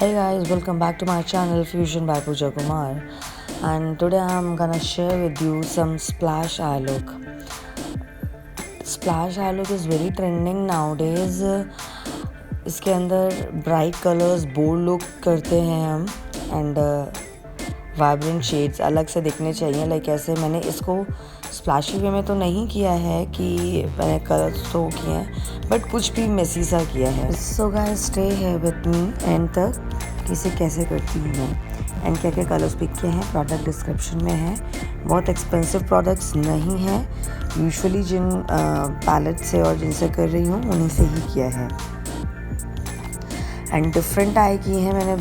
Hey guys, welcome back to my channel Fusion by Pooja Kumar, and today I'm gonna share with you some splash eye look. Splash eye look is very trending nowadays. इसके अंदर bright colours bold look करते हैं हम and vibrant shades अलग से दिखने चाहिए. Like ऐसे मैंने इसको स्प्लैशी वे में तो नहीं किया है कि मैंने कलर्स तो किए हैं, बट कुछ भी मेसी सा किया है. सो गाइस स्टे है विथ मी एंड तक कि इसे कैसे करती हूँ मैं एंड क्या क्या कलर्स पिक किए हैं. प्रोडक्ट डिस्क्रिप्शन में है. बहुत एक्सपेंसिव प्रोडक्ट्स नहीं है. यूजुअली जिन पैलेट से और जिनसे कर रही हूँ उन्हीं से ही किया है. एंड डिफरेंट आई की हैं मैंने,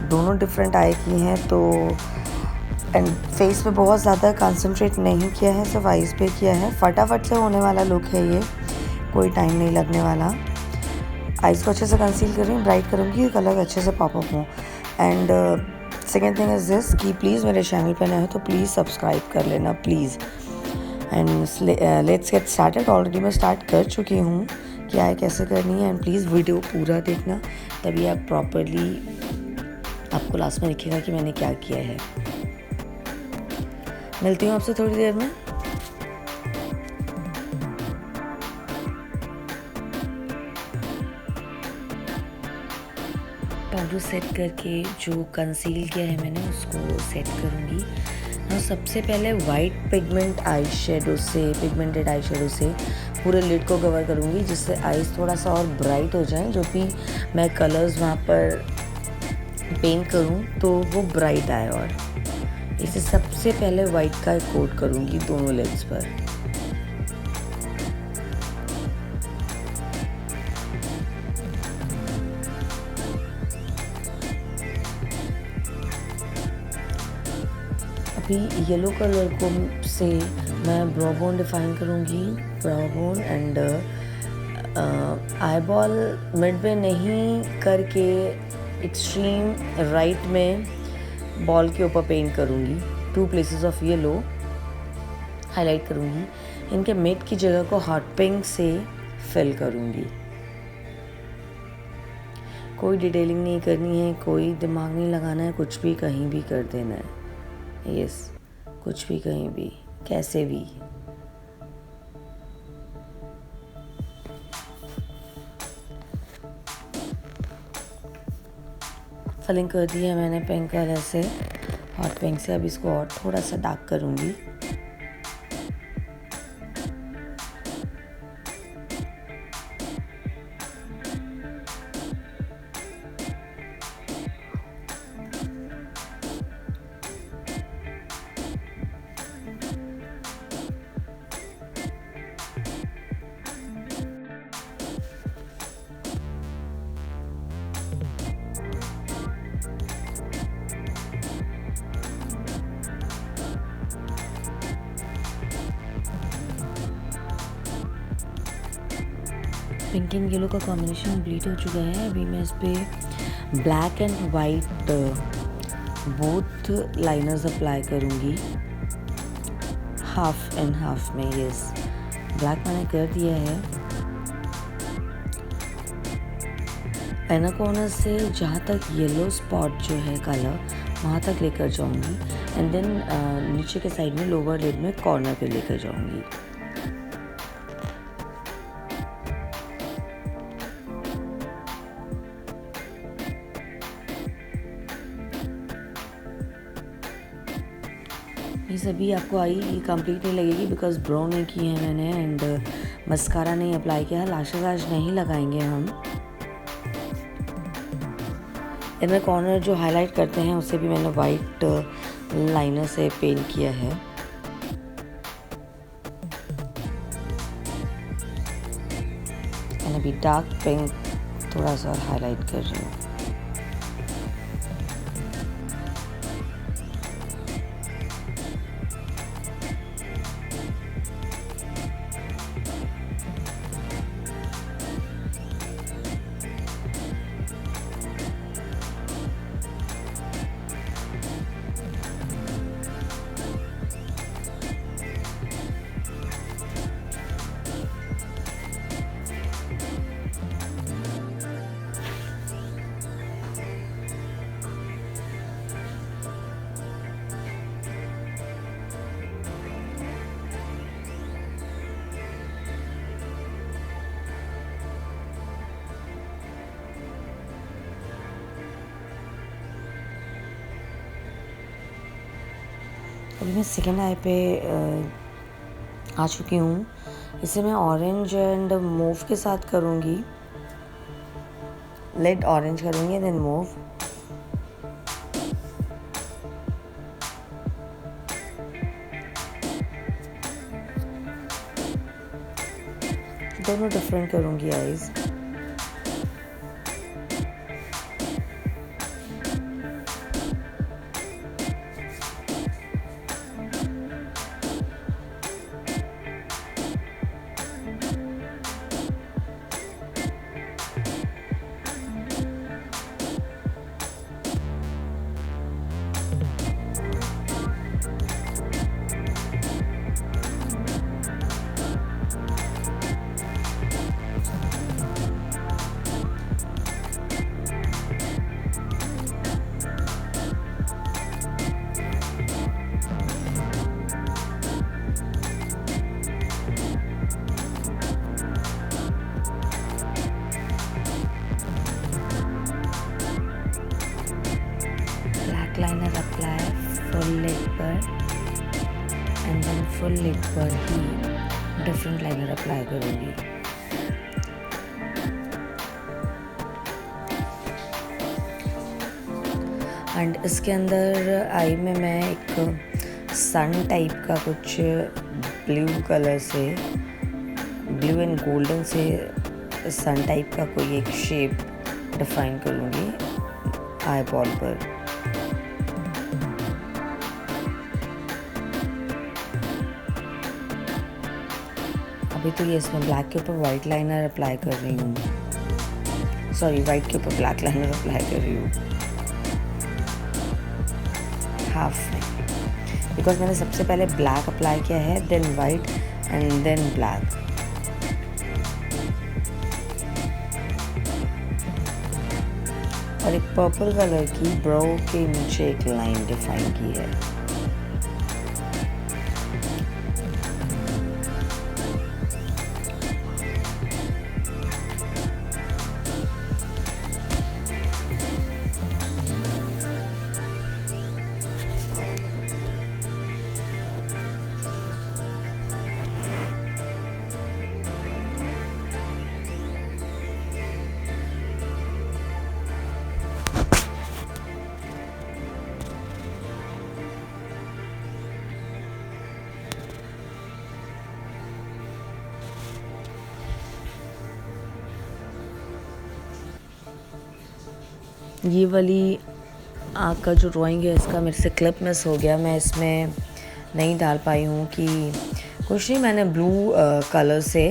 दोनों डिफरेंट आई की हैं. तो एंड फेस पे बहुत ज़्यादा कंसंट्रेट नहीं किया है, सिर्फ आईज पे किया है. फटाफट से होने वाला लुक है ये, कोई टाइम नहीं लगने वाला. आईज को अच्छे से कंसील कर रही हूँ, ब्राइट करूँगी, कलर अच्छे से पॉपअप हो. And second thing is this कि प्लीज़ मेरे चैनल पे नए हो तो प्लीज़ सब्सक्राइब कर लेना please. And let's get started. Already मैं स्टार्ट कर चुकी हूँ कि आए कैसे करनी है. एंड प्लीज़ वीडियो पूरा देखना, तभी आप प्रॉपरली आपको लास्ट में दिखेगा कि मैंने क्या किया है. मिलती हूँ आपसे थोड़ी देर में. पाउडर सेट करके जो कंसील किया है मैंने उसको सेट करूँगी. और सबसे पहले वाइट पिगमेंटेड आई शेडो से पूरे लिड को कवर करूँगी, जिससे आईज थोड़ा सा और ब्राइट हो जाए. जो भी मैं कलर्स वहाँ पर पेंट करूँ तो वो ब्राइट आए. और इसे सबसे पहले वाइट का कोट करूँगी दोनों लिड्स पर. अभी येलो कलर को से मैं ब्रो बोन डिफाइन करूँगी. Bro bone and eyeball mid में नहीं करके एक्सट्रीम राइट में बॉल के ऊपर पेंट करूँगी. 2 प्लेसेस ऑफ येलो हाईलाइट करूँगी. इनके मिड की जगह को हॉट पिंक से फिल करूँगी. कोई डिटेलिंग नहीं करनी है, कोई दिमाग नहीं लगाना है, कुछ भी कहीं भी कर देना है. यस, कुछ भी कहीं भी कैसे भी. फिलिंग कर दी है मैंने पिंक कलर से, हॉट पिंक से. अब इसको और थोड़ा सा डार्क करूँगी. पिंक एंड येलो का कॉम्बिनेशन कंप्लीट हो चुका है. अभी मैं इस पर black and white both liners apply करूँगी हाफ एंड हाफ में. यस, ब्लैक मैंने कर दिया है. इनर कॉर्नर से जहाँ तक येलो स्पॉट जो है कलर वहाँ तक लेकर जाऊँगी एंड देन नीचे के साइड में लोअर लिड में कॉर्नर पे लेकर जाऊँगी. ये सभी आपको आई कंप्लीट नहीं लगेगी बिकॉज ब्रो नहीं की है मैंने एंड मस्कारा नहीं अप्लाई किया है. लैशेस आज नहीं लगाएंगे हम. इनर कॉर्नर जो हाईलाइट करते हैं उसे भी मैंने वाइट लाइनर से पेंट किया है. एंड अभी डार्क पिंक थोड़ा सा हाईलाइट कर रही हूँ. अभी मैं सेकेंड आई पे आ चुकी हूँ। इसे मैं ऑरेंज एंड मूव के साथ करूँगी। लाइट ऑरेंज करूँगी देन मूव। दोनों डिफरेंट करूँगी eyes. Liner apply full lid पर एंड देन फुल लिड पर ही डिफरेंट लाइनर अप्लाई करूँगी। एंड इसके अंदर आई में मैं एक सन टाइप का कुछ ब्लू कलर से, ब्लू एंड गोल्डन से सन टाइप का कोई एक शेप डिफाइन करूँगी आई बॉल पर। अभी तो ये इसमें ब्लैक के ऊपर वाइट लाइनर अप्लाई कर रही हूँ, सॉरी वाइट के ऊपर ब्लैक लाइनर अप्लाई कर रही हूँ हाफ में, बिकॉज मैंने सबसे पहले ब्लैक अप्लाई किया है then white and then black. और एक पर्पल कलर की ब्रो के नीचे एक लाइन डिफाइन की है। ये वाली आँख का जो ड्राइंग है इसका मेरे से क्लिप मिस हो गया, मैं इसमें नहीं डाल पाई हूँ कि कुछ नहीं, मैंने ब्लू कलर से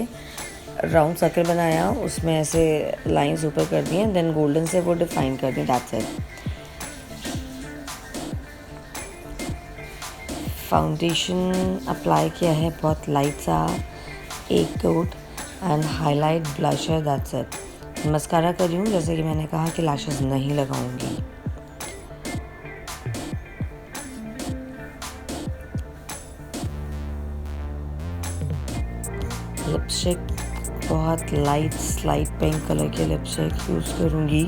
राउंड सर्कल बनाया, उसमें ऐसे लाइंस ऊपर कर दिए देन गोल्डन से वो डिफाइन कर दी, दैट्स इट। फाउंडेशन अप्लाई किया है बहुत लाइट सा, एक coat and highlight blusher, that's it. Mascara कर रही हूँ, जैसे कि मैंने कहा कि लैशेस नहीं लगाऊंगी। लिपस्टिक बहुत लाइट स्लाइट पिंक कलर के लिपस्टिक यूज़ करूँगी।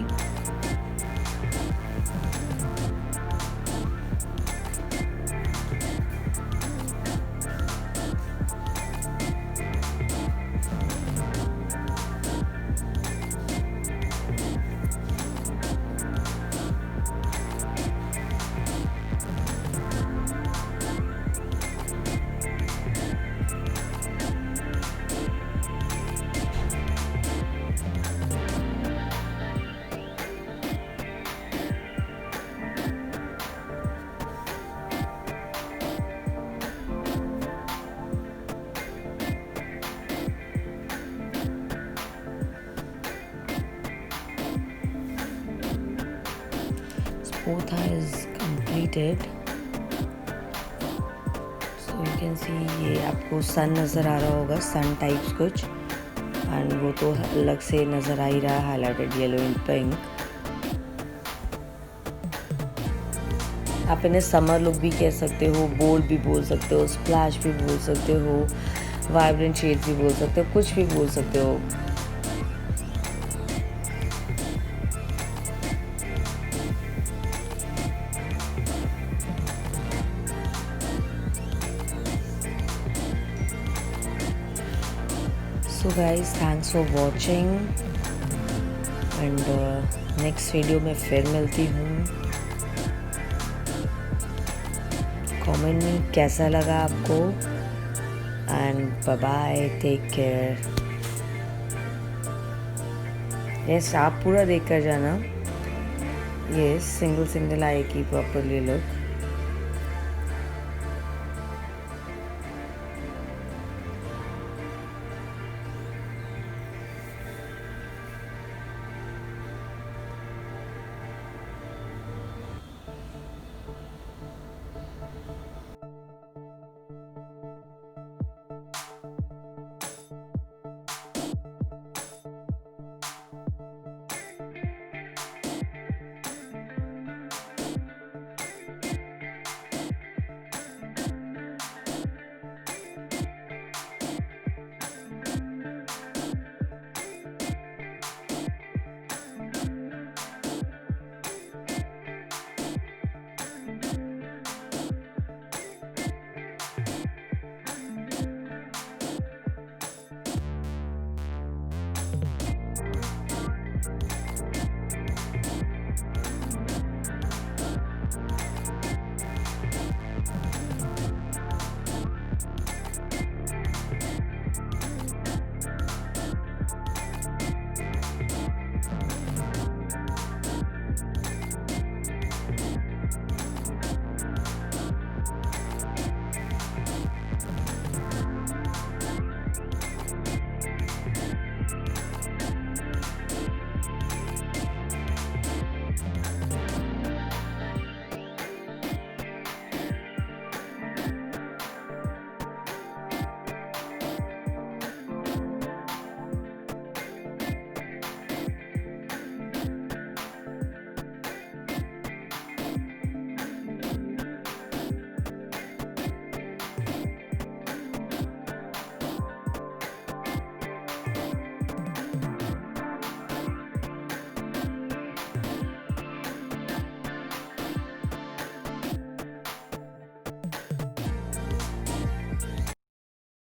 Both eyes completed. So you can see ये आपको सन नज़र आ रहा होगा, सन टाइप्स कुछ, एंड वो तो अलग से नज़र आ ही रहा है, हाईलाइटेड येलो एंड पिंक। आप इन्हें समर लुक भी कह सकते हो, बोल्ड भी बोल सकते हो, स्प्लैश भी बोल सकते हो, वाइब्रेंट शेड्स भी बोल सकते हो, कुछ भी बोल सकते हो। So guys thanks for watching and next video में फिर मिलती हूँ। कमेंट में कैसा लगा आपको and bye bye, take care. Yes, आप पूरा देख कर जाना। यस, सिंगल आई की प्रॉपरली लुक।